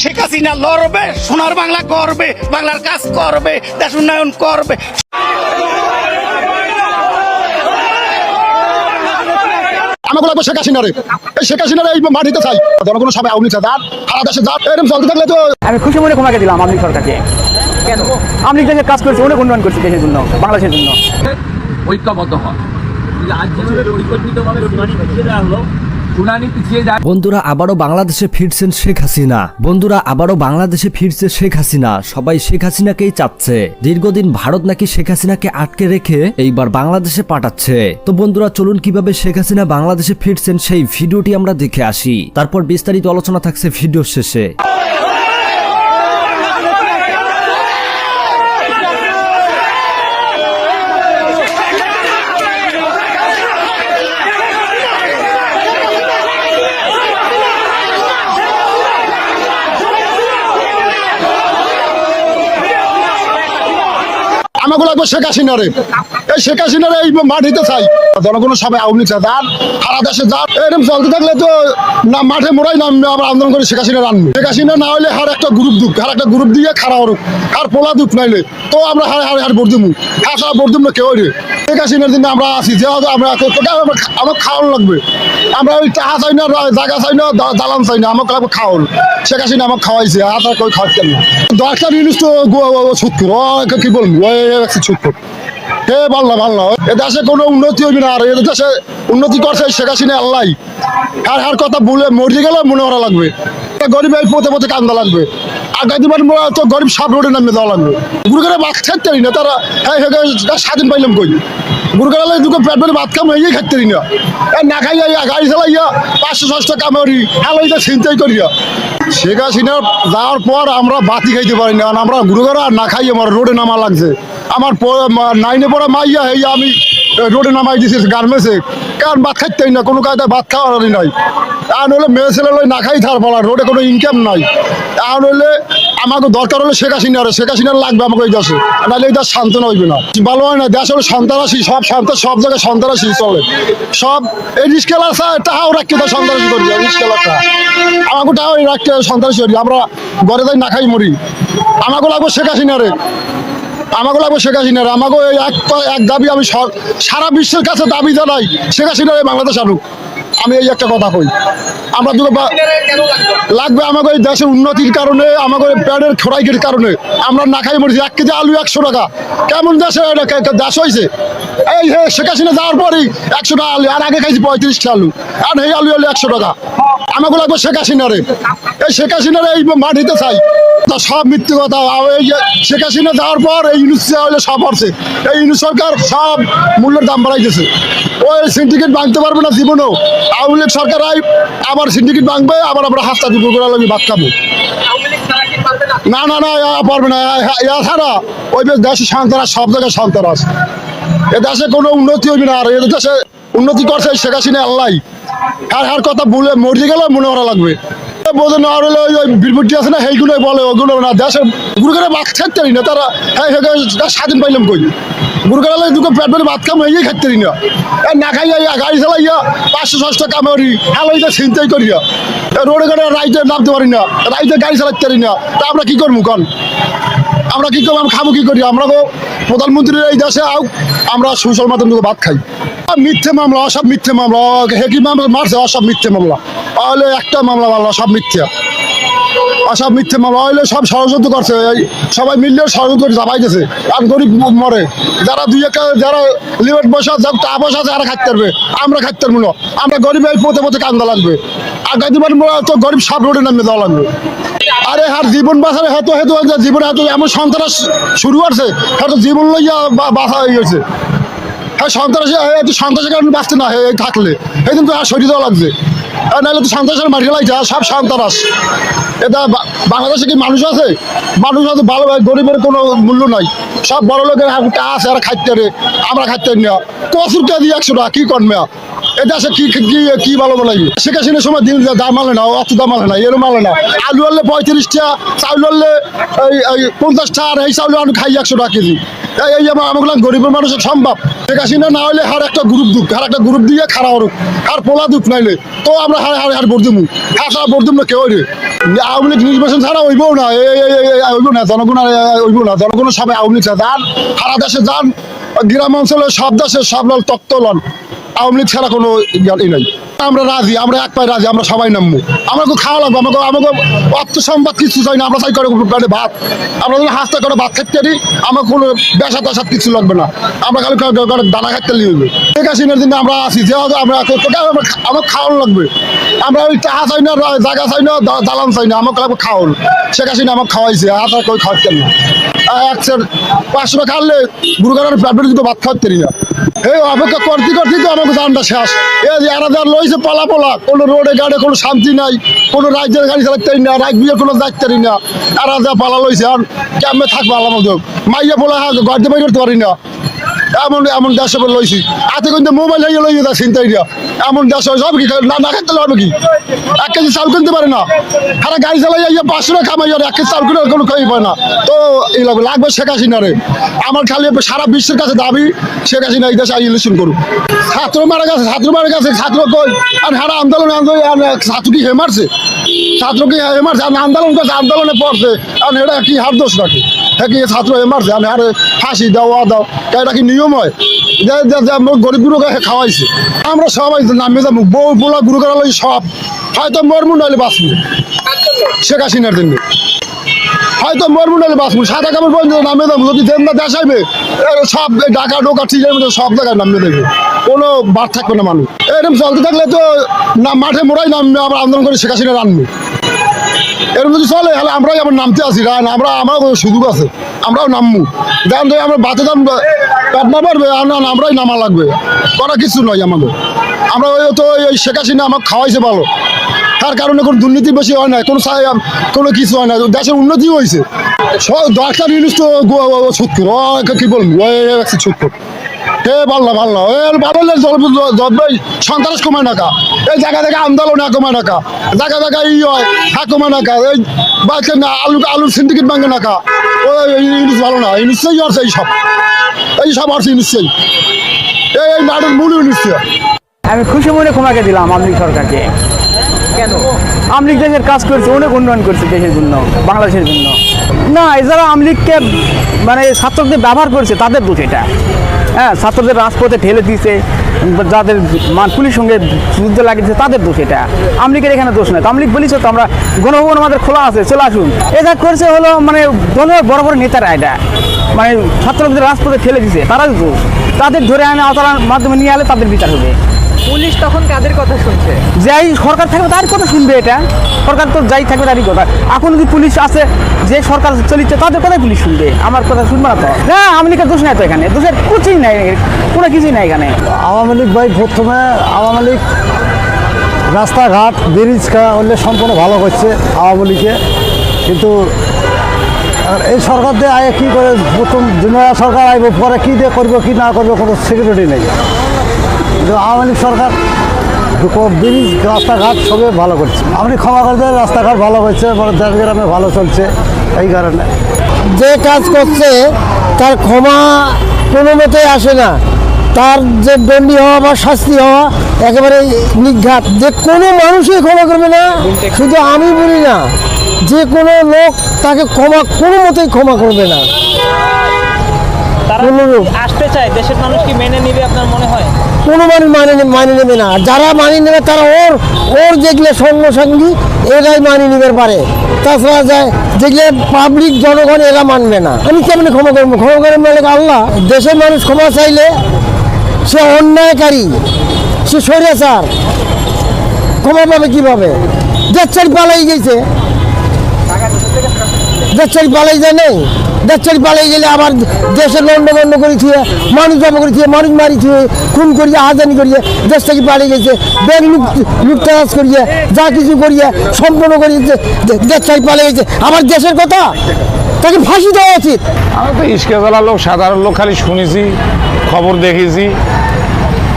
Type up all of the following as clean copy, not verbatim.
শেখ হাসিনা লড়বে, সোনার বাংলা করবে, বাংলার কাজ করবে, দেশ উন্নয়ন করবে। আমাকে লাগবে শেখ হাসিনারে, এই শেখ হাসিনারে এই মাটিতে চাই। জনগণ সবাই আওয়ামী লীগ সারা দেশে যা এরকম চলতে থাকলে তো আমি খুশি মনে ক্ষমাকে দিলাম আওয়ামী লীগ সরকারকে। কেন আওয়ামী লীগ দেশের কাজ করছে, অনেক উন্নয়ন করছে দেশের জন্য, বাংলাদেশের জন্য। ঐক্যবদ্ধ হয় আজ যেভাবে পরিকল্পিতভাবে শুনানি পিছিয়ে দেওয়া হলো, শুনানি পিছিয়ে যায়। বন্ধুরা আবারও বাংলাদেশে ফিরছেন শেখ হাসিনা। বন্ধুরা আবারও বাংলাদেশে ফিরছে শেখ হাসিনা। সবাই শেখ হাসিনাকেই চাচ্ছে। দীর্ঘদিন ভারত নাকি শেখ হাসিনাকে আটকে রেখে এইবার বাংলাদেশে পাঠাচ্ছে। তো বন্ধুরা চলুন কিভাবে শেখ হাসিনা বাংলাদেশে ফিরছেন সেই ভিডিওটি আমরা দেখে আসি, তারপর বিস্তারিত আলোচনা থাকছে ভিডিওর শেষে। আমাকে লাগবে শেখ হাসিনারে, এই শেখ হাসিনারে এই মাটিতে চাই। জনগণ সবাই আওয়ামী লীগ সারা দেশে যা এরকম চলতে থাকলে তো না মাঠে মোড়াই নামবে, আবার আন্দোলন করে শেখ হাসিনা আনবে। শেখ হাসিনা না হলে হার একটা গ্রুপ দুঃখ, আর একটা গ্রুপ দিয়ে খাড়া হরুক, আর পোলা দুঃখ নাইলে তো আমরা হার ভোট দেবো, হার ভোট দেবো না কেউ রে। শেখ হাসিনার দিনে আমরা আছি, যেহেতু আমরা আমার খাওয়ানো লাগবে। আমরা ওই টাকা চাই না, জায়গা চাই না, দালান চাই না, আমাকে লাগবে খাওয়ানো। শেখ হাসিনা আমাকে খাওয়াইছে, হাত আর কেউ খাওয়াতেন না। দশটা জিনিস তো ছুটকুর কি বলবো, ছুটকুর হে ভালো ভালো। এ দেশে কোনো উন্নতি হইবে না, আর এ দেশে উন্নতি করছে শেখ হাসিনা আল্লাহ। হার কথা বলে মরে গেলে মনে করা লাগবে, গরিব এই পথে পথে কান্দা লাগবে। আগামীবার তো গরিব সব রোডে নামিয়ে দেওয়া লাগবে। গুরুগারে ভাত খাইতে না তারা, হ্যাঁ স্বাধীন পাইলাম কই। গুরুগারে দুটো পেট ভরে ভাত খাম এই খাইতে না, না খাইয়া গাড়ি চালাইয়া 500-600 টাকা কামারি হালাইয়া চিন্তাই করিয়া। শেখ হাসিনা যাওয়ার পর আমরা বাতি খাইতে পারি না, আমরা গুরুগারে আর না খাই আমার রোডে নামা লাগছে। আমার 9-এ পড়া মাইয়া হইয়া আমি রোডে নামাই দিয়েছি গার্মেন্টসে, কারণ ভাত খাইতেই না, কোনো কায়দায় ভাত খাওয়ারই নাই। আর হলে মেয়ে ছেলে না খাই থার ফলা, রোডে কোনো ইনকাম নাই। আর হলে আমাকে দরকার হলে শেখ হাসিনার, শেখ হাসিনার লাগবে আমাকে এই দেশে, নাহলে এই দেশ শান্ত হইবে না, ভালো হয় না। দেশ হলে সন্ত্রাসী, সব জায়গায় সন্ত্রাসী চলে। সব এই রিস্কেলার টাকাও রাখতে তার সন্ত্রাসী করি, রিস্কেলারটা আমাকে টাকাও রাখতে সন্ত্রাসী করি। আমরা ঘরে যাই না খাই মরি। আমাকে লাগবে শেখ হাসিনারে, আমাকে লাগবে শেখ হাসিনার। আমাকে এক দাবি আমি সারা বিশ্বের কাছে দাবি জানাই, শেখ হাসিনার বাংলাদেশ আনুক। আমি এই একটা কথা কই, আমরা লাগবে আমাকে এই দেশের উন্নতির কারণে, আমাকে প্যাডের খোরাইকের কারণে আমরা না খাই মরেছি। 1 কেজি আলু 100 টাকা, কেমন দেশে দেশ হয়েছে? এই হে শেখ হাসিনা যাওয়ার পরই 100 টাকা আলু, আর আগে খাইছি 35 আলু, আর এই আলু হলে 100 টাকা। আমাকে লাগবে শেখ হাসিনারে, এই শেখ হাসিনারে এই মাটিতে চাই। তা সব মিথ্যে কথা। এই শেখ হাসিনা যাওয়ার পর এই ইউনুস হলে সব আসছে, এই ইউনুস সরকার সব মূল্যের দাম বাড়াইতেছে। ওই সিন্ডিকেট ভাঙতে পারবে না জীবনেও। আওয়ামী লীগ সরকার আবার সিন্ডিকেট ভাঙবে, আবার আমরা হাতটা দুপুর করে আমি ভাত খাবো। না না না পারবে না, ছাড়া ওই দেশে সন্ত্রাস, সব জায়গায় সন্ত্রাস। এ দেশে কোনো উন্নতি হইবে না, আর এ দেশে উন্নতি করছে শেখ হাসিনা আল্লাহ। হার কথা বলে মরে গেলে মনে করা লাগবে। বোঝে না হলে ওই বিলবুটি আছে না, সেইগুলো বলে, ওগুলো না। দেশের গুরুগারে ভাত খাইতে না তারা, হ্যাঁ স্বাধীন পাইলাম কই। গুরুগারে দুটো পেট ভরে ভাত খাম এই খাইতে না, না খাইয়া গাড়ি চালাইয়া 500-600 টাকা কামারি হালাইয়া চিন্তাই করিয়া। রোডে ঘাটে রাইতে নামতে পারি না, রাইতে গাড়ি চালাতে পারি না। তা আমরা কি করবো কন? আমরা কি করবো? আমরা খাবো কি করি? আমরা প্রধানমন্ত্রীর এই দেশে আও, আমরা সুশাল মাধ্যম থেকে ভাত খাই। মিথ্যে মামলা, সব মিথ্যে মামলা। হেকি মামলা মারছে, সব মিথ্যে মামলা। তাহলে একটা মামলা মামলা সব মিথ্যা, সব মিথ্যে মামলা হইলে সব ষড়যন্ত্র করছে, সবাই মিললে ষড়যন্ত্র করে চাপাইতেছে। আর গরিব মরে, যারা দুই একটা যারা লিমিট পয়সা টাকা পয়সা আছে এরা খাইতে পারবে, আমরা খাইতে পারবো না। আমরা গরিব এই পথে পথে কান্দা লাগবে। আগামীবার তো গরিব সব রোডে নামিয়ে দেওয়া লাগবে। আরে হার জীবন বাঁচালে হেতু হেতু জীবনে এত এমন সন্ত্রাস শুরু করছে, হয়তো জীবন লইয়া বাঁচা হয়ে গেছে। হ্যাঁ সন্ত্রাসের কারণে বাঁচতে না থাকলে এই কিন্তু শরীর দেওয়া লাগছে, নাহলে তো সন্ত্রাসের মারি লাইছে। সব সন্ত্রাস। এটা বাংলাদেশে কি মানুষ আছে? মানুষ আছে ভালো, গরিবের কোনো মূল্য নাই। সব বড় লোকের আছে, আর খাইতে রে, আমরা খাইতে না। কচুর কেজি 100 টাকা, কি করবে? এ দেশে কি ভালো লাগবে শেখ হাসিনার সময় দিন দাম আলে না অত দাম আলে না এরম আলে না আলু আনলে 35টা চাউল আনলে এই 50টা আর এই চাউল আমি খাই 100 টাকা কেজি এই আমাগুলো গরিবের মানুষের সম্ভব শেখ হাসিনা না হলে হার একটা গ্রুপ দুঃখ আর একটা গ্রুপ দিয়ে খারাপ হোক আর পোলা দুঃখ নাইলে তো আমরা হার বর্দিমু হার বর্দিম না কেউ রে আওয়ামী লীগ নির্বাচন ছাড়া হইবও না হইব না জনগণ হইব না জনগণের সবাই আওয়ামী লীগ যান সারা দেশে যান গ্রাম অঞ্চলে সব দেশে সব লন তক্ত লন আওয়ামী লীগ ছাড়া কোনো ই নাই আমরা রাজি আমরা এক পায়ে রাজি আমরা সবাই নামবো আমাকে খাওয়া লাগবে আমাকে অর্থ সম্পদ কিছু চাই না আমরা চাই করে পেটে ভাত আমরা যদি হাসতে করে ভাত খেতে পারি আমার কোনো বেসা টাসাত কিছু লাগবে না আমরা খালি দানা খাইতে লিখবে শেখ হাসিনার দিনে আমরা আছি যে আমরা আমার খাওয়ানো লাগবে আমরা ওই টাকা চাই না জায়গা চাই না দালান চাই না আমাকে লাগবে খাওয়ান শেখ হাসিনা আমাকে খাওয়াইছে হাত আর কই খাওয়াতেন না 500 টাকা খাওয়ালে বুড়ো কারণে পেট দুটো ভাত খাওয়াতে পারি না এই অপেক্ষা করতে করতে তো আমাকে জানটা শেষ এই এরা যা লইছে পালা কোনো রোডে গাড়ি কোনো শান্তি নাই কোনো রাজ্যের গাড়ি চালাতে পারি না রাজ্য বিয়ের কোনো দায়িত্ব পারি না এরা যা পালা লইছে আর কেমনে থাকবো আল্লাহ মতো মাইয়া পোলা গাড়িতে বাইরে করতে পারি না এমন দেশ লইছি হাতে কিন্তু মোবাইল হয়ে লইয়ে দেয় চিন্তাইয়া এমন দেশ সব কি না খেতে হবে কি 1 কেজি চাল কিনতে পারে না আর গাড়ি চালাই 500 টাকা কামাই আর 1 কেজি চাল কিনে কোনো খাই পায় না তো এই লাগবে শেখ হাসিনারে আমার খালি সারা বিশ্বের কাছে দাবি শেখ হাসিনা এই দেশে ইলেকশন করুক ছাত্র মারা গেছে ছাত্র কই আর হারা আন্দোলন ছাত্র কি হে মারছে আন্দোলন করছে আন্দোলনে পড়ছে আর এটা কি হার দোষ নাকি হ্যাঁ কি ছাত্র হে মারছে আমি হারে ফাঁসি দাও এটা কি নিয়ম হয় গরিব গুরু খাওয়াইছে আমরা সবাই নামে যাবো বউ বোলা গুরু করা সব হয়তো মরমু নাহলে বাঁচবো শেখ হাসিনার জন্য হয়তো মরমু নাহলে বাঁচবো সাদা কাপড় পর্যন্ত নামে যাবো যদি দেনটা দেশাইবে সব ঢাকা ঢোকা ঠিক আছে সব জায়গায় নামে দেবে কোনো বাদ থাকবে না মানুষ এরকম চলতে থাকলে তো না মাঠে মোড়াই নামবে আবার আন্দোলন করে শেখ হাসিনা আনবে এরকম যদি চলে তাহলে আমরাই আবার নামতে আসি আমরাও সুযোগ আছে আমরাও নামবো যেমন ধরে আমরা বাতে দাম পেট না পারবে আমরাই নামা লাগবে করা কিছু নয় আমাদের আমরা তো এই শেখ হাসিনা আমাকে খাওয়াইছে ভালো তার কারণে কোনো দুর্নীতি বেশি হয় না কোনো কিছু হয় না দেশের উন্নতি হয়েছে ডাক্তার ইউনুস তো ছুটকুর কি বলবো ছুটকুর ভালো সন্ত্রাস কমায় নাকা এই জায়গা থেকে আন্দোলন কমায় নাকা জায়গা ই হয় কমায় নাকা এই বাচ্চা না আলুর সিন্ডিকেট ভাঙে নাকা ইউনুস ভালো না নিশ্চয়ই আসছে এইসব আসছে নিশ্চয়ই এই নাটের মূল ইউনুস আমি খুশি মনে ক্ষমাকে দিলাম আওয়ামী লীগ সরকারকে কেন আওয়ামী লীগ দেশের কাজ করছে অনেক উন্নয়ন করছে দেশের জন্য বাংলাদেশের জন্য না যারা আওয়ামী লীগকে মানে ছাত্রদের ব্যবহার করছে তাদের দোষ এটা হ্যাঁ ছাত্রদের রাজপথে ঠেলে দিয়েছে যাদের পুলিশের সঙ্গে যুদ্ধ লাগিয়েছে তাদের দোষ এটা আওয়ামী লীগের এখানে দোষ নয় আওয়ামী লীগ বলেছে তো আমরা গণভবন আমাদের খোলা আছে চলে আসুন এটা করছে হলো মানে দলের বড় বড় নেতারা এটা মানে ছাত্রদের রাজপথে ঠেলে দিয়েছে তারা দোষ তাদের ধরে আনে আওতার মাধ্যমে নিয়ে আলে তাদের বিচার হবে পুলিশ তখন কাদের কথা শুনছে যাই সরকার থাকবে তার কথা শুনবে এটা সরকার তো যাই থাকবে তারই কথা এখন যদি পুলিশ আছে যে সরকার চলিচ্ছে তাদের কথাই পুলিশ শুনবে আমার কথা শুনবে না তো না আওয়ামী লীগের দোষ নাই তো এখানে দোষের কিছুই নাই কোনো কিছুই নাই এখানে আওয়ামী লীগ ভাই প্রথমে আওয়ামী লীগ রাস্তাঘাট ব্রিজ হলে সম্পূর্ণ ভালো করছে আওয়ামী লীগে কিন্তু এই সরকার দিয়ে আগে কী করে প্রথম জুনিয়র সরকার আইব পরে কী দিয়ে করবো কী না করবো কোনো সিকিউরিটি নেই কিন্তু আওয়ামী লীগ সরকার ব্রিজ রাস্তাঘাট সবই ভালো করছে আপনি ক্ষমা করে দেন রাস্তাঘাট ভালো করছে দেশ গ্রামে ভালো চলছে এই কারণে যে কাজ করছে তার ক্ষমা কোনো মতেই আসে না তার যে দণ্ডী হওয়া বা শাস্তি হওয়া একেবারে নিঘাত যে কোনো মানুষই ক্ষমা করবে না শুধু আমি বলি না যে কোনো লোক তাকে ক্ষমা কোনো মতেই ক্ষমা করবে না আসতে চায় দেশের মানুষ কি মেনে নিবে আপনার মনে হয় কোনো মানুষ মানে নেবে না যারা মানি নেবে তারা ওর যেগুলো সঙ্গী এরাই মানি নিতে পারে তাছাড়া যায় যেগুলো পাবলিক জনগণ এরা মানবে না আমি কেমন ক্ষমা করবো ক্ষমা করে মালিক আল্লাহ দেশের মানুষ ক্ষমা চাইলে সে অন্যায়কারী সে স্বৈরাচার ক্ষমা পাবে কীভাবে দেশচারি পালাই গেছে দেশচারি পালাই যায় নেই দেশচারি পালাই গেলে আবার দেশের লন্ডভন্ড করে থুয়ে মানুষ জমা করে থুয়ে মানুষ মারি থুয়ে খুন করিয়ে আজানি করিয়ে দেশ থেকে পালিয়ে গেছে ব্যাংক লুটতারাজ করিয়ে যা কিছু করিয়ে সম্পূর্ণ করিয়ে দেশচারি পালিয়ে গেছে আবার দেশের কথা তাকে ফাঁসি দেওয়া উচিত আমি তো ইস্কেতলা লোক সাধারণ লোক খালি শুনেছি খবর দেখেছি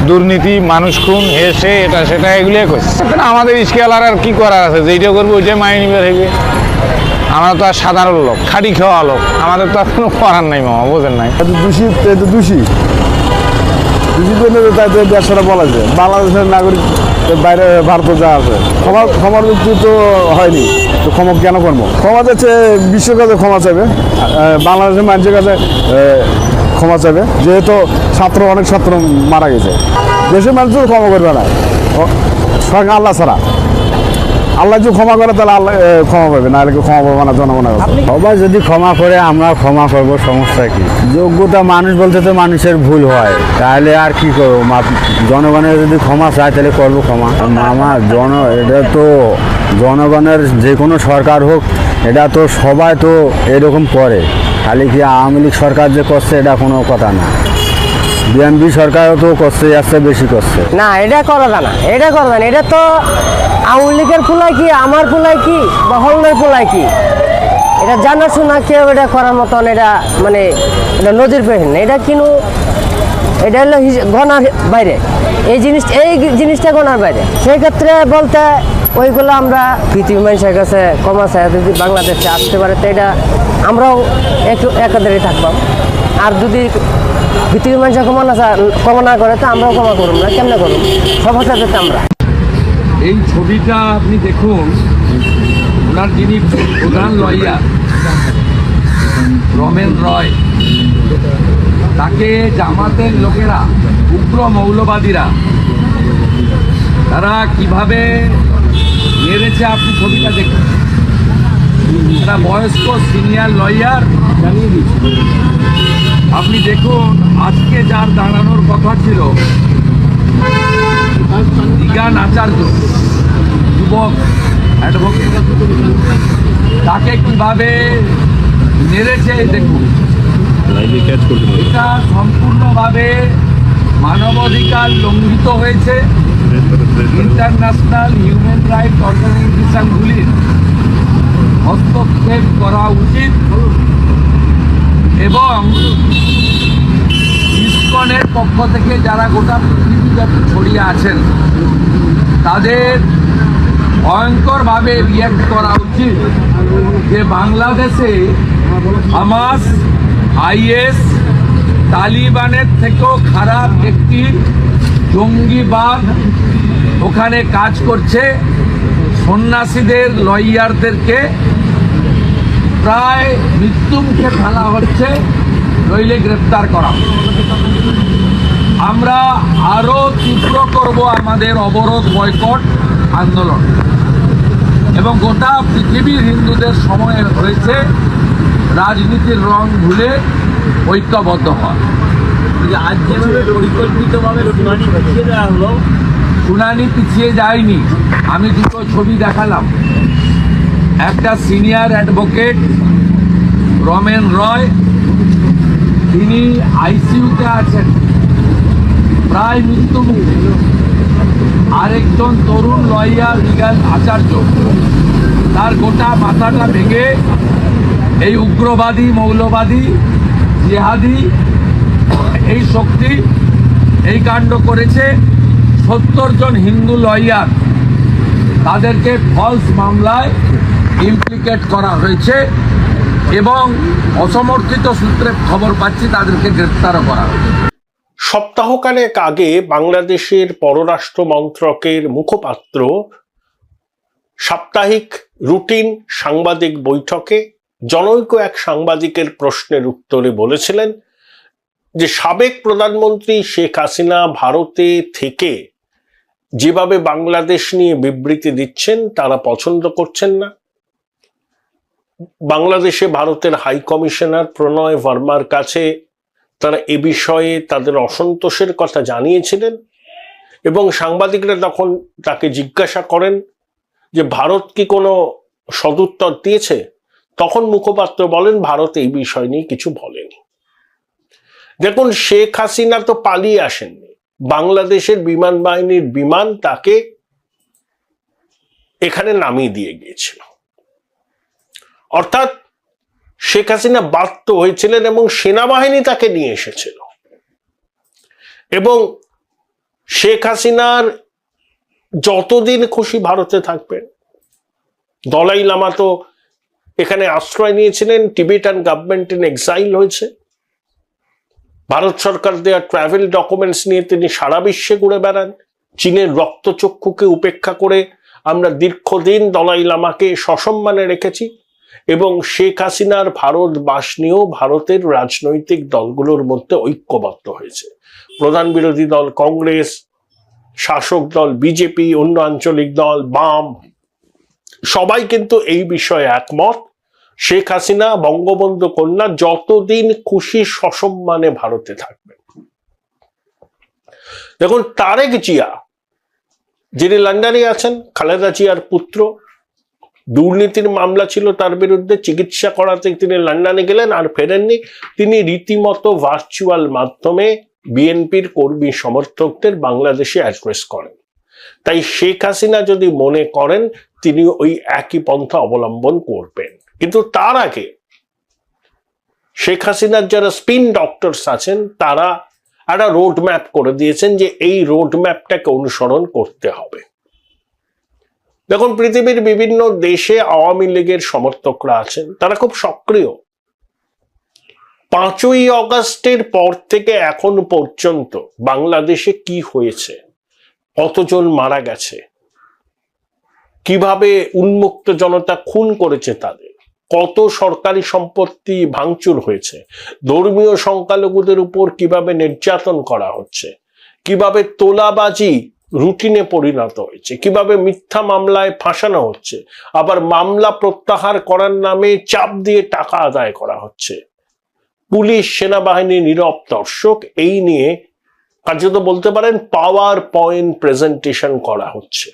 দুর্নীতি, মানুষ খুন, হেসে এটা সেটা এগুলোই করছে। আমাদের স্কেল আর কি করার আছে, যেইটা করবো ওইটাই মাইনে নিবে হইবে। আমরা তো আর সাধারণ লোক, খাটি খাওয়া লোক, আমাদের তো আর কোনো করার নাই মামা, বোঝেন নাই। দোষী তাদের ব্যবসাটা বলা যায়। বাংলাদেশের নাগরিক বাইরে ভারতে যা আছে, ক্ষমার ব্যক্তি তো হয়নি, তো ক্ষমা কেন করবো? ক্ষমা যাচ্ছে বিশ্বের কাছে ক্ষমা চাইবে, বাংলাদেশের মানুষের কাছে ক্ষমা চাইবে, যেহেতু অনেক ছাত্র মারা গেছে। দেশের মানুষ তো ক্ষমা করবে না, স্বয়ং আল্লাহ ছাড়া। আল্লাহ যদি ক্ষমা করে তাহলে আল্লাহ ক্ষমা পাবে, না হলে ক্ষমা পাবে না জনগণের। সবাই যদি ক্ষমা করে আমরা ক্ষমা করব, সমস্যা কি? যোগ্যতা মানুষ বলতে তো মানুষের ভুল হয়, তাহলে আর কি করবো? জনগণের যদি ক্ষমা চায় তাহলে করবো ক্ষমা। এটা তো জনগণের যে কোনো সরকার হোক, এটা তো সবাই তো এরকম করে, খালি কি আওয়ামী লীগ সরকার যে করছে এটা কোনো কথা না। বিএনপি সরকারও তো করছে, আসছে বেশি করছে না। এটা করা যায় না, এটা করা যায় না। এটা তো আওয়ামী লীগের ফুলাই কি, আমার ফুলাই কি, বা হলনের ফুলাই কি, এটা জানাশোনা কেউ এটা করার মতন এটা মানে এটা নজির পেহেন। এটা কিন্তু এটা হলো গণার বাইরে, এই জিনিসটা গণার বাইরে। সেই ক্ষেত্রে বলতে ওইগুলো আমরা পৃথিবী মানুষের কাছে কমা চাই, যদি বাংলাদেশে আসতে পারে তো এটা আমরাও একাধারে থাকবাম। আর যদি পৃথিবীর মানুষ ক্ষমা না করে তো আমরাও ক্ষমা করুন না, কেমনে করুন? সবার সাথে আমরা এই ছবিটা আপনি দেখুন, ওনার যিনি প্রধান লয়ার রমেন রয়, তাকে জামাতের লোকেরা, উগ্র মৌলবাদীরা, তারা কিভাবে মেরেছে আপনি ছবিটা দেখুন। তারা বয়স্ক সিনিয়র লয়ার জানিয়ে দিচ্ছে। আপনি দেখুন, আজকে যার দাঁড়ানোর কথা ছিল দিগান আচার্য, যুবক অ্যাডভোকেট, তাকে কিভাবে মেরেছে দেখুন। এটা সম্পূর্ণভাবে মানবাধিকার লঙ্ঘিত হয়েছে। ইন্টারন্যাশনাল হিউম্যান রাইটস অর্গানাইজেশনগুলির হস্তক্ষেপ করা উচিত এবং ইসকনের পক্ষ থেকে যারা গোটা পৃথিবীব্যাপী ছড়িয়ে আছেন তাদের ভয়ঙ্করভাবে রিঅ্যাক্ট করা উচিত যে বাংলাদেশে হামাস, আইএস, তালিবানের থেকেও খারাপ একটি জঙ্গিবাদ ওখানে কাজ করছে। সন্ন্যাসীদের, লয়ারদেরকে প্রায় মৃত্যুমুখে ফেলা হচ্ছে, নইলে গ্রেপ্তার করা। আমরা আরও তীব্র করব আমাদের অবরোধ, বয়কট আন্দোলন, এবং গোটা পৃথিবীর হিন্দুদের সময় হয়েছে রাজনীতির রং ভুলে ঐক্যবদ্ধ হওয়া। আজ যেভাবে পরিকল্পিতভাবে শুনানি পিছিয়ে দেওয়া হলো, শুনানি পিছিয়ে যায়নি। আমি দুটো ছবি দেখালাম। একটা সিনিয়র অ্যাডভোকেট রমেন রয়, তিনি আইসিইউতে আছেন, প্রায় মৃত্যুমুখী। আরেকজন তরুণ লয়ার দিগান আচার্য, তার গোটা মাথাটা ভেঙে এই উগ্রবাদী, মৌলবাদী, জিহাদি এই শক্তি এই কাণ্ড করেছে। 70 জন হিন্দু লয়ার, তাদেরকে ফলস মামলায় ইমপ্লিকেট করা হয়েছে এবং অসমর্থিত সূত্রে খবর পাচ্ছি তাদেরকে গ্রেপ্তারও করা হয়েছে। সপ্তাহখানেক আগে বাংলাদেশের পররাষ্ট্র মন্ত্রকের মুখপাত্র সাপ্তাহিক রুটিন সাংবাদিক বৈঠকে জনৈক এক সাংবাদিকের প্রশ্নের উত্তরে বলেছিলেন যে সাবেক প্রধানমন্ত্রী শেখ হাসিনা ভারতে থেকে যেভাবে বাংলাদেশ নিয়ে বিবৃতি দিচ্ছেন তারা পছন্দ করছেন না। বাংলাদেশে ভারতের হাই কমিশনার প্রণয় ভার্মার কাছে তারা এ বিষয়ে তাদের অসন্তোষের কথা জানিয়েছিলেন এবং সাংবাদিকরা তখন তাকে জিজ্ঞাসা করেন যে ভারত কি কোনো সদুত্তর দিয়েছে। তখন মুখপাত্র বলেন ভারত এই বিষয় নিয়ে কিছু বলেনি। দেখুন, শেখ হাসিনা তো পালিয়ে আসেননি, বাংলাদেশের বিমান বাহিনীর বিমান তাকে এখানে নামিয়ে দিয়ে গিয়েছিল। অর্থাৎ শেখ হাসিনা বাধ্য হয়েছিলেন এবং সেনাবাহিনী তাকে নিয়ে এসেছিল। এবং শেখ হাসিনার যতদিন খুশি ভারতে থাকবেন। দলাই লামা তো এখানে আশ্রয় নিয়েছিলেন, টিবেটান গভর্নমেন্ট ইন এক্সাইল হয়েছে, ভারত সরকার দেওয়া ট্রাভেল ডকুমেন্টস নিয়ে তিনি সারা বিশ্বে ঘুরে বেড়ান। চীনের রক্তচক্ষুকে উপেক্ষা করে আমরা দীর্ঘদিন দলাই লামাকে সসম্মানে রেখেছি, এবং শেখ হাসিনার ভারতবাস নিয়েও ভারতের রাজনৈতিক দলগুলোর মধ্যে ঐক্যবদ্ধ হয়েছে। প্রধান বিরোধী দল কংগ্রেস, শাসক দল বিজেপি, অন্য আঞ্চলিক দল বাম, সবাই কিন্তু এই বিষয়ে একমত। শেখ হাসিনা বঙ্গবন্ধু কন্যা যতদিন খুশি সসম্মানে ভারতে থাকবেন। দেখুন, তারেক জিয়া যিনি লন্ডনে আছেন, খালেদা জিয়ার পুত্র, দুর্নীতির মামলা ছিল তার বিরুদ্ধে, চিকিৎসা করাতে তিনি লন্ডনে গেলেন আর ফেরেননি। তিনি রীতিমতো ভার্চুয়াল মাধ্যমে বিএনপির কর্মী সমর্থকদের বাংলাদেশে অ্যাড্রেস করেন। তাই শেখ হাসিনা যদি মনে করেন তিনি ওই একই পন্থা অবলম্বন করবেন, কিন্তু তার আগে শেখ হাসিনার যারা স্পিন ডক্টরস আছেন তারা একটা রোড ম্যাপ করে দিয়েছেন যে এই রোড ম্যাপটাকে অনুসরণ করতে হবে। দেখুন, পৃথিবীর বিভিন্ন দেশে আওয়ামী লীগের সমর্থকরা আছেন, তারা খুব সক্রিয়। 5ই অগস্টের পর থেকে এখন পর্যন্ত বাংলাদেশে কি হয়েছে, কতজন মারা গেছে, কিভাবে উন্মুক্ত জনতা খুন করেছে তাদের, কত সরকারি সম্পত্তি ভাঙচুর হয়েছে, ধর্মীয় সংখ্যালঘুদের উপর কিভাবে নির্যাতন করা হচ্ছে, কিভাবে তোলাবাজি রুটিনে পরিণত হয়েছে, কিভাবে মিথ্যা মামলায় ফাঁসানো হচ্ছে, আবার মামলা প্রত্যাহার করার নামে চাপ দিয়ে টাকা আদায় করা হচ্ছে, পুলিশ সেনাবাহিনী নীরব দর্শক, এই নিয়ে কার্যত বলতে পারেন পাওয়ার পয়েন্ট প্রেজেন্টেশন করা হচ্ছে।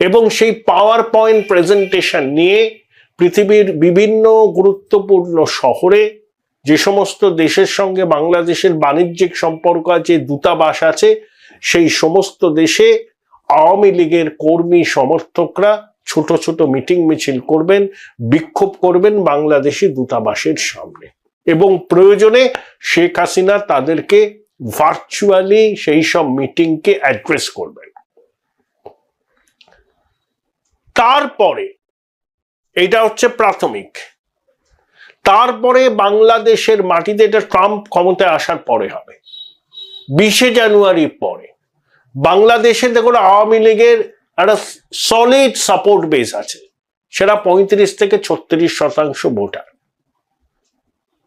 এবং সেই পাওয়ার পয়েন্ট প্রেজেন্টেশন নিয়ে পৃথিবীর বিভিন্ন গুরুত্বপূর্ণ শহরে, যে সমস্ত দেশের সঙ্গে বাংলাদেশের বাণিজ্যিক সম্পর্ক আছে, দূতাবাস আছে, সেই সমস্ত দেশে আওয়ামী লীগের কর্মী সমর্থকরা ছোট ছোট মিটিং মিছিল করবেন, বিক্ষোভ করবেন বাংলাদেশি দূতাবাসের সামনে, এবং প্রয়োজনে শেখ হাসিনা তাদেরকে ভার্চুয়ালি সেই সব মিটিংকে অ্যাড্রেস করবেন। তারপরে এটা হচ্ছে প্রাথমিক, তারপরে বাংলাদেশের মাটিতে, এটা ট্রাম্প ক্ষমতায় আসার পরে হবে, 20শে জানুয়ারির পরে বাংলাদেশে দেখুন আওয়ামী লীগের একটা সলিড সাপোর্ট বেস আছে, সেটা 35 থেকে 36% ভোটার,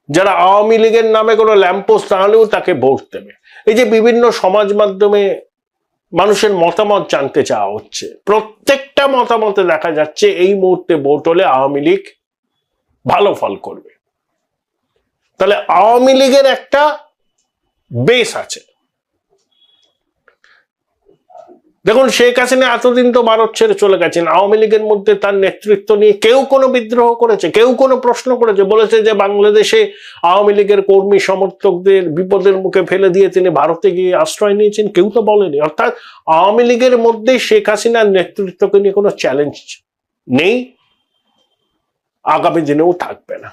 যারা আওয়ামী লীগের নামে কোনো ল্যাম্পোস্ট না হলেও তাকে ভোট দেবে। এই যে বিভিন্ন সমাজ মাধ্যমে মানুষের মতামত জানতে চাওয়া হচ্ছে, প্রত্যেকটা মতামতে দেখা যাচ্ছে এই মুহূর্তে ভোট হলে আওয়ামী লীগ ভালো ফল করবে। তাহলে আওয়ামী লীগের একটা বেস আছে। দেখুন, শেখ হাসিনা এতদিন তো ভারত ছেড়ে চলে গেছেন, আওয়ামী লীগের মধ্যে তার নেতৃত্ব নিয়ে কেউ কোনো বিদ্রোহ করেছে, কেউ কোনো প্রশ্ন করেছে, বলেছে যে বাংলাদেশে আওয়ামী লীগের কর্মী সমর্থকদের বিপদের মুখে ফেলে দিয়ে তিনি ভারতে গিয়ে আশ্রয় নিয়েছেন? কেউ তো বলেনি। অর্থাৎ আওয়ামী লীগের মধ্যে শেখ হাসিনার নেতৃত্বকে নিয়ে কোনো চ্যালেঞ্জ নেই, আগামী দিনেও থাকবে না।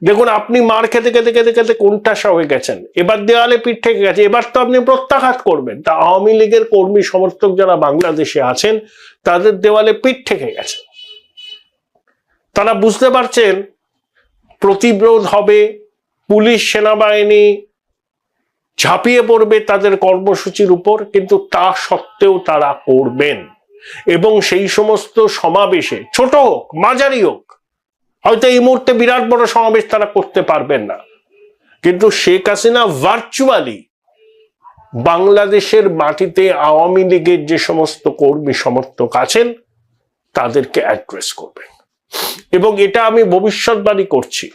দেখুন, আপনি মার খেতে খেতে খেতে খেতে কোণঠাসা হয়ে গেছেন, এবার দেওয়ালে পিঠ থেকে গেছে, এবার তো আপনি প্রত্যাঘাত করবেন। তা আওয়ামী লীগের কর্মী সমর্থক যারা বাংলাদেশে আছেন তাদের দেওয়ালে পিঠ থেকে গেছে, তারা বুঝতে পারছেন প্রতিরোধ হবে, পুলিশ সেনাবাহিনী ঝাঁপিয়ে পড়বে তাদের কর্মসূচির উপর, কিন্তু তা সত্ত্বেও তারা করবেন। এবং সেই সমস্ত সমাবেশে, ছোট হোক মাঝারি হোক, হয়তো এই মুহূর্তে বিরাট বড় সমাবেশ তারা করতে পারবেন না, কিন্তু শেখ হাসিনা ভার্চুয়ালি বাংলাদেশের মাটিতে আওয়ামী লীগের যে সমস্ত কর্মী সমর্থক আছেন তাদেরকে অ্যাড্রেস করবেন। এবং এটা আমি ভবিষ্যৎবাণী করছি,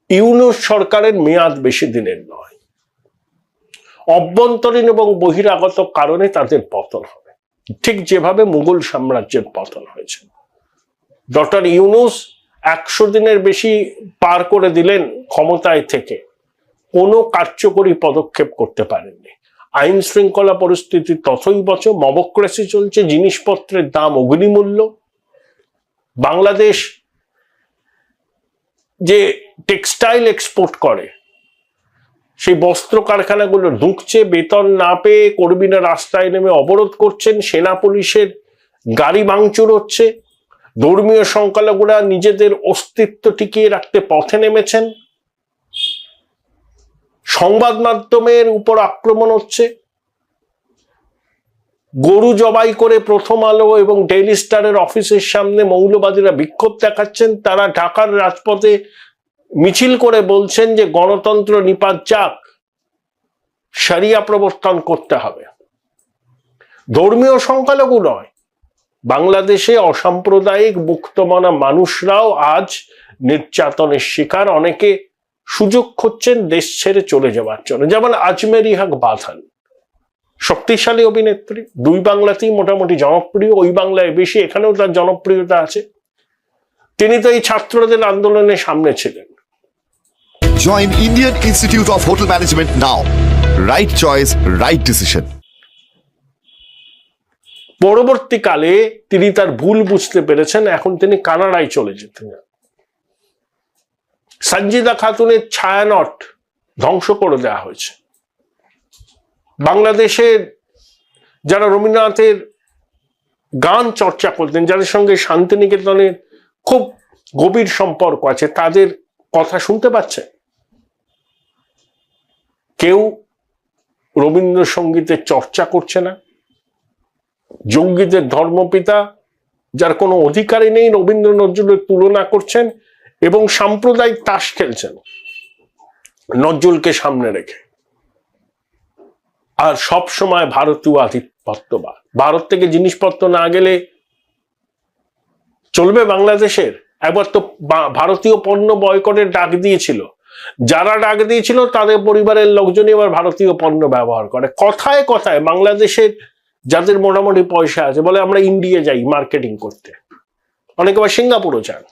ইউনূস সরকারের মেয়াদ বেশি দিনের নয়, অভ্যন্তরীণ এবং বহিরাগত কারণে তাদের পতন হবে, ঠিক যেভাবে মুঘল সাম্রাজ্যের পতন হয়েছে। ডক্টর ইউনূস 100 দিনের বেশি পার করে দিলেন ক্ষমতায় থেকে, কোনো কার্যকরী পদক্ষেপ করতে পারেননি। আইন শৃঙ্খলা পরিস্থিতি তথৈবচ, মবক্রেসি চলছে, জিনিসপত্রের দাম অগ্নিমূল্য। বাংলাদেশ যে টেক্সটাইল এক্সপোর্ট করে সেই বস্ত্র কারখানাগুলো ঢুকছে, বেতন না পেয়ে কর্মীরা রাস্তায় নেমে অবরোধ করছেন, সেনা পুলিশের গাড়ি ভাঙচুর হচ্ছে, ধর্মীয় সংখ্যালঘুরা নিজেদের অস্তিত্ব টিকিয়ে রাখতে পথে নেমেছেন, সংবাদ মাধ্যমের উপর আক্রমণ হচ্ছে, গরু জবাই করে প্রথম আলো এবং ডেইলি স্টারের অফিসের সামনে মৌলবাদীরা বিক্ষোভ দেখাচ্ছেন, তারা ঢাকার রাজপথে মিছিল করে বলছেন যে গণতন্ত্র নিপাত যাক, শরিয়া প্রবর্তন করতে হবে। ধর্মীয় সংখ্যালঘু নয়, বাংলাদেশে অসাম্প্রদায়িক মুক্তমনা মানুষরাও আজ নির্যাতনের শিকার, অনেকে সুযোগ খুঁজছেন দেশ ছেড়ে চলে যাওয়ার জন্য। যেমন আজমেরি হক বাঁধান, শক্তিশালী অভিনেত্রী, দুই বাংলাতেই মোটামুটি জনপ্রিয়, ওই বাংলায় বেশি, এখানেও তার জনপ্রিয়তা আছে। তিনি তো এই ছাত্রদের আন্দোলনের সামনে ছিলেন। Join Indian Institute of Hotel Management now. Right choice, right decision. পরবর্তীকালে তিনি তার ভুল বুঝতে পেরেছেন, এখন তিনি কানাডায় চলে যেতেন। সঞ্জিদা খাতুনের ছায়ানট ধ্বংস করে দেওয়া হয়েছে। বাংলাদেশের যারা রবীন্দ্রনাথের গান চর্চা করতেন, যাদের সঙ্গে শান্তিনিকেতনের খুব গভীর সম্পর্ক আছে, তাদের কথা শুনতে পাচ্ছে? কেউ রবীন্দ্রসঙ্গীতের চর্চা করছে না। জঙ্গিদের ধর্মপিতা, যার কোনো অধিকারই নেই, রবীন্দ্র নজরুলের তুলনা করছেন এবং সাম্প্রদায়িক তাস খেলছেন নজরুলকে সামনে রেখে। আর সব সময় ভারতীয় আধিপত্যবাদ, ভারত থেকে জিনিসপত্র না গেলে চলবে বাংলাদেশের? একবার তো ভারতীয় পণ্য বয়কটের ডাক দিয়েছিল, যারা ডাক দিয়েছিল তাদের পরিবারের লোকজনই এবার ভারতীয় পণ্য ব্যবহার করে। কথায় কথায় বাংলাদেশের যাদের মোটামুটি পয়সা আছে বলে আমরা ইন্ডিয়া যাই মার্কেটিং করতে, অনেকে আবার সিঙ্গাপুরও যান।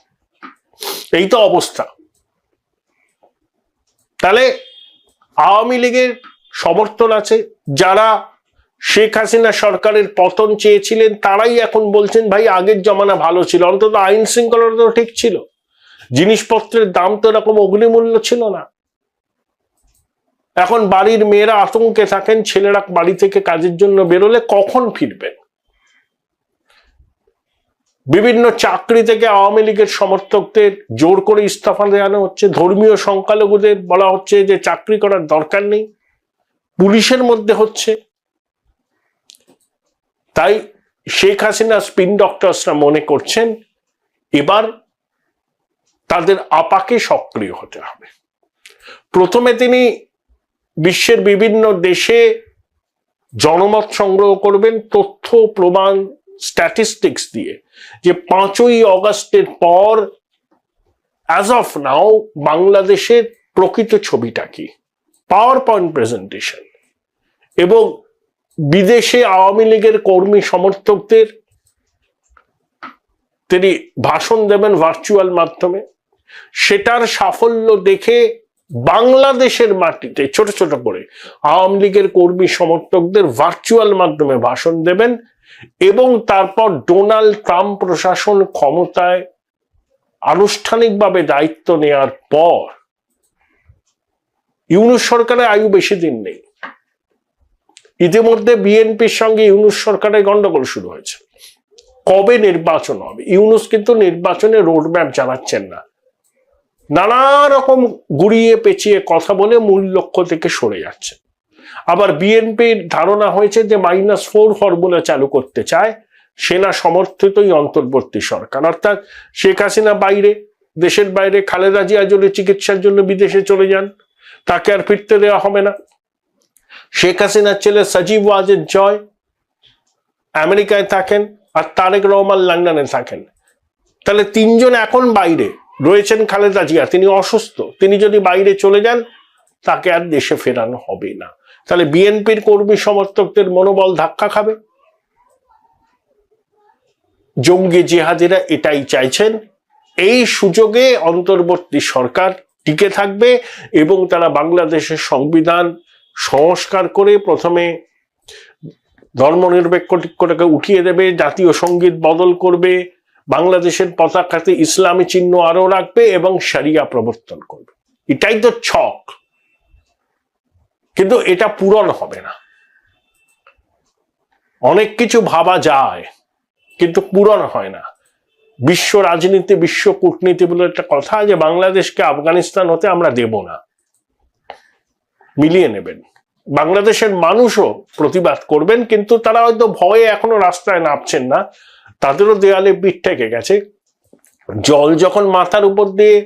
এই তো অবস্থা। তাহলে আওয়ামী লীগের সমর্থন আছে, যারা শেখ হাসিনা সরকারের পতন চেয়েছিলেন তারাই এখন বলছেন ভাই আগের জমানা ভালো ছিল, অন্তত আইন শৃঙ্খলা তো ঠিক ছিল, জিনিসপত্রের দাম তো এরকম অগ্নিমূল্য ছিল না। এখন বাড়ির মেয়েরা আতঙ্কে থাকেন, ছেলেরা বাড়ি থেকে কাজের জন্য বেরোলে কখন ফিরবেন। বিভিন্ন চাকরি থেকে আওয়ামী লীগের সমর্থকদের জোর করে ইস্তফা দেওয়ানো হচ্ছে, ধর্মীয় সংখ্যালঘুদের বলা হচ্ছে যে চাকরি করার দরকার নেই, পুলিশের মধ্যে হচ্ছে। তাই শেখ হাসিনা স্পিন ডক্টরসরা মনে করছেন এবার তাদের আপাকে সক্রিয় হতে হবে। প্রথমে তিনি বিশ্বের বিভিন্ন দেশে জনমত সংগ্রহ করবেন, তথ্য প্রমাণ স্ট্যাটিস্টিক্স দিয়ে, যে 5ই অগস্টের পর অ্যাজ অফ নাও বাংলাদেশের প্রকৃত ছবিটা কি, পাওয়ার পয়েন্ট প্রেজেন্টেশন। এবং বিদেশে আওয়ামী লীগের কর্মী সমর্থকদের তিনি ভাষণ দেবেন ভার্চুয়াল মাধ্যমে, সেটার সাফল্য দেখে বাংলাদেশের মাটিতে ছোট ছোট করে আওয়ামী লীগের কর্মী সমর্থকদের ভার্চুয়াল মাধ্যমে ভাষণ দেবেন। এবং তারপর ডোনাল্ড ট্রাম্প প্রশাসন ক্ষমতায় আনুষ্ঠানিকভাবে দায়িত্ব নেওয়ার পর, ইউনূস সরকারের আয়ু বেশি দিন নেই, ইতিমধ্যে বিএনপির সঙ্গে ইউনূস সরকারের গন্ডগোল শুরু হয়েছে, কবে নির্বাচন হবে। ইউনূস কিন্তু নির্বাচনের রোডম্যাপ জানাচ্ছেন না, নানা রকম গুড়িয়ে পেঁচিয়ে কথা বলে মূল লক্ষ্য থেকে সরে যাচ্ছে। আবার বিএনপির ধারণা হয়েছে যে -4 ফর্মুলা চালু করতে চায় সেনা সমর্থিতই অন্তর্বর্তী সরকার, অর্থাৎ শেখ হাসিনা বাইরে, দেশের বাইরে, খালেদা জিয়া যদি চিকিৎসার জন্য বিদেশে চলে যান তাকে আর ফিরতে দেওয়া হবে না। শেখ হাসিনার ছেলে সজীব ওয়াজেদ জয় আমেরিকায় থাকেন আর তারেক রহমান লন্ডনে থাকেন, তাহলে তিনজন এখন বাইরে রয়েছেন। খালেদা জিয়া তিনি অসুস্থ, তিনি যদি বাইরে চলে যান তাকে আর দেশে ফেরানো হবে না। তাহলে বিএনপির কর্মী সমর্থকদের মনোবল ধাক্কা খাবে। জঙ্গি জিহাদিরা এটাই চাইছেন, এই সুযোগে অন্তর্বর্তী সরকার টিকে থাকবে এবং তারা বাংলাদেশের সংবিধান সংস্কার করে প্রথমে ধর্মনিরপেক্ষতাকে উঠিয়ে দেবে, জাতীয় সঙ্গীত বদল করবে, বাংলাদেশের পতাকাতে ইসলামী চিহ্ন আরো রাখবে এবং শরিয়া প্রবর্তন করবে। এটাই তো ছক। কিন্তু এটা পূরণ হবে না। অনেক কিছু ভাবা যায় কিন্তু পূরণ হয় না। বিশ্ব রাজনীতি, বিশ্ব কূটনীতি বলে একটা কথা, যে বাংলাদেশকে আফগানিস্তান হতে আমরা দেব না, মিলিয়ে নেবেন। বাংলাদেশের মানুষও প্রতিবাদ করবেন, কিন্তু তারা হয়তো ভয়ে এখনো রাস্তায় নামছেন না, তাদেরও দেয়ালে পিঠ থেকে গেছে। জল যখন মাথার উপর দিয়ে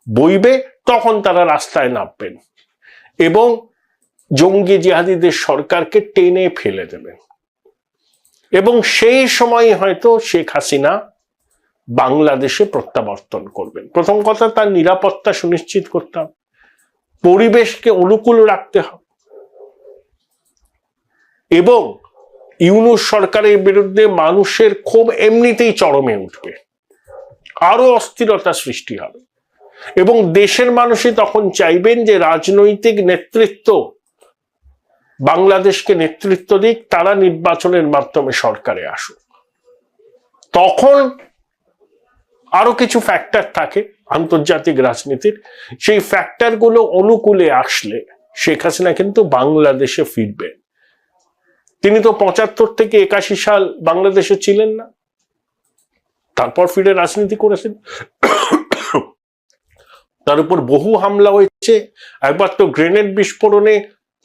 বইবে তখন তারা রাস্তায় নামবেন এবং জঙ্গি জিহাদিদের সরকারকে টেনে ফেলে দেবেন। এবং সেই সময় হয়তো শেখ হাসিনা বাংলাদেশে প্রত্যাবর্তন করবেন। প্রথম কথা, তার নিরাপত্তা সুনিশ্চিত করতে হবে, পরিবেশকে অনুকূল রাখতে হবে এবং ইউনূস সরকারের বিরুদ্ধে মানুষের ক্ষোভ এমনিতেই চরমে উঠবে, আরো অস্থিরতা সৃষ্টি হবে এবং দেশের মানুষই তখন চাইবেন যে রাজনৈতিক নেতৃত্ব বাংলাদেশকে নেতৃত্ব দিক, তারা নির্বাচনের মাধ্যমে সরকারে আসুক। তখন আরো কিছু ফ্যাক্টর থাকে আন্তর্জাতিক রাজনীতির, সেই ফ্যাক্টরগুলো অনুকূলে আসলে শেখ হাসিনা কিন্তু বাংলাদেশে ফিরবেন। তিনি তো ৭৫ থেকে ৮১ সাল বাংলাদেশে ছিলেন না, তারপর ফিরে রাজনীতি করেছেন। তার উপর বহু হামলা হয়েছে, একবার তো গ্রেনেড বিস্ফোরণে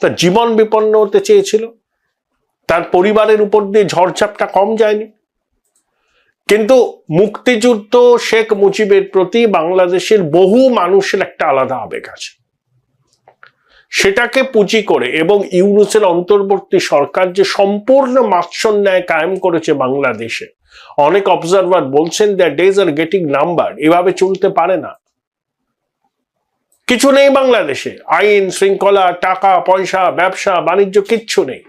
তার জীবন বিপন্ন হতে চেয়েছিল, তার পরিবারের উপর দিয়ে ঝড়ঝাপটা কম যায়নি। কিন্তু মুক্তিযুদ্ধ, শেখ মুজিবের প্রতি বাংলাদেশের বহু মানুষের একটা আলাদা আবেগ আছে, সেটাকে পুঁজি করে এবং ইউনূসের অন্তর্বর্তী সরকার যে সম্পূর্ণ মাৎসর ন্যায় কায়েম করেছে বাংলাদেশে, অনেক অবজারভার বলছেন that days are getting number. এভাবে চলতে পারে না, কিছু নেই বাংলাদেশে, আইন শৃঙ্খলা, টাকা পয়সা, ব্যবসা বাণিজ্য কিচ্ছু নেই।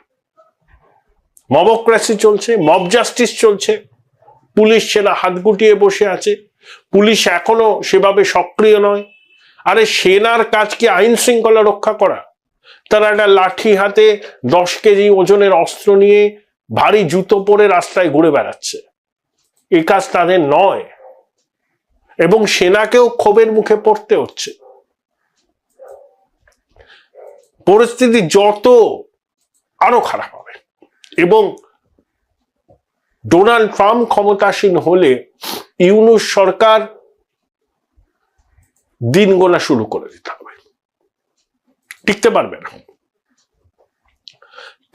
মবক্রেসি চলছে, মব জাস্টিস চলছে, পুলিশ সেনা হাত গুটিয়ে বসে আছে, পুলিশ এখনো সেভাবে সক্রিয় নয়। আরে সেনার কাজ কি আইন শৃঙ্খলা রক্ষা করা? তারা একটা লাঠি হাতে 10 কেজি ওজনের অস্ত্র নিয়ে ভারী জুতো পরে রাস্তায় ঘুরে বেড়াচ্ছে, এই কাজ তাদের নয় এবং সেনাকেও ক্ষোভের মুখে পড়তে হচ্ছে। পরিস্থিতি যত আরো খারাপ হবে এবং ডোনাল্ড ট্রাম্প ক্ষমতাসীন হলে ইউনূস সরকার দিন গোনা শুরু করে দিতে হবে। টিকতে পারবে না,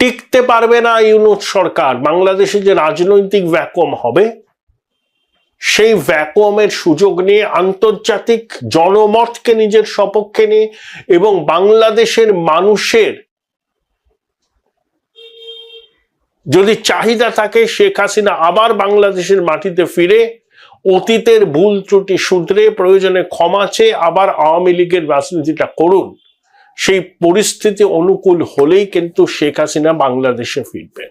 টিকতে পারবে না ইউনূস সরকার। বাংলাদেশে যে রাজনৈতিক ভ্যাকুয়াম হবে, সেই ভ্যাকুয়ামের সুযোগ নিয়ে আন্তর্জাতিক জনমতকে নিজের সপক্ষে নিয়ে এবং বাংলাদেশের মানুষের যদি চাহিদা থাকে শেখ হাসিনা আবার বাংলাদেশের মাটিতে ফিরে অতীতের ভুল ত্রুটি শুধরে প্রয়োজনে ক্ষমা চেয়ে আবার আওয়ামী লীগের রাজনীতিটা করুন, সেই পরিস্থিতি অনুকূল হলেই কিন্তু শেখ হাসিনা বাংলাদেশে ফিরবেন।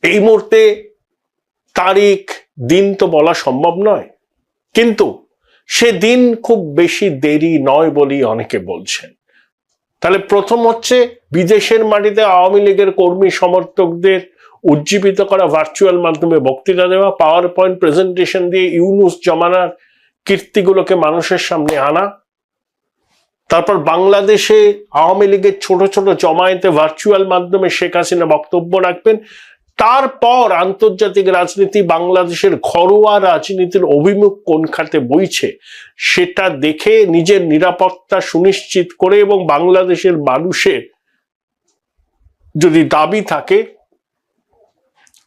এই মুহূর্তে তারিখ দিন তো বলা সম্ভব নয়, কিন্তু সে দিন খুব বেশি দেরি নয় বলেই অনেকে বলছেন। তাহলে প্রথম হচ্ছে বিদেশের মাটিতে আওয়ামী লীগের কর্মী সমর্থকদের উজ্জীবিত করা ভার্চুয়াল মাধ্যমে বক্তৃতা দেওয়া, পাওয়ার পয়েন্ট প্রেজেন্টেশন দিয়ে ইউনূস জমানার কীর্তিগুলোকে মানুষের সামনে আনা। তারপর বাংলাদেশে আওয়ামী লীগের ছোট ছোট জমায়েতে ভার্চুয়াল মাধ্যমে শেখ হাসিনা বক্তব্য রাখবেন। তারপর আন্তর্জাতিক রাজনীতি, বাংলাদেশের ঘরোয়া রাজনীতির অভিমুখ কোন খাতে বইছে সেটা দেখে নিজের নিরাপত্তা সুনিশ্চিত করে এবং বাংলাদেশের মানুষের যদি দাবি থাকে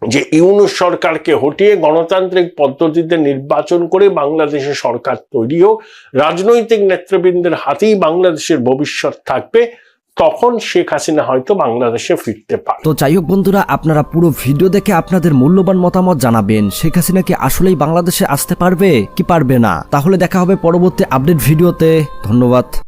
যে ইউনূস সরকারকে হটিয়ে গণতান্ত্রিক পদ্ধতিতে নির্বাচন করে বাংলাদেশে সরকার তৈরি হোক, রাজনৈতিক নেতৃবৃন্দের হাতেই বাংলাদেশের ভবিষ্যৎ থাকবে, তখন শেখ হাসিনা হয়তো বাংলাদেশে ফিরতে পারে। তো যাই হোক বন্ধুরা, আপনারা পুরো ভিডিও দেখে আপনাদের মূল্যবান মতামত জানাবেন। শেখ হাসিনা কি আসলেই বাংলাদেশে আসতে পারবে কি পারবে না? তাহলে দেখা হবে পরবর্তী আপডেট ভিডিওতে। ধন্যবাদ।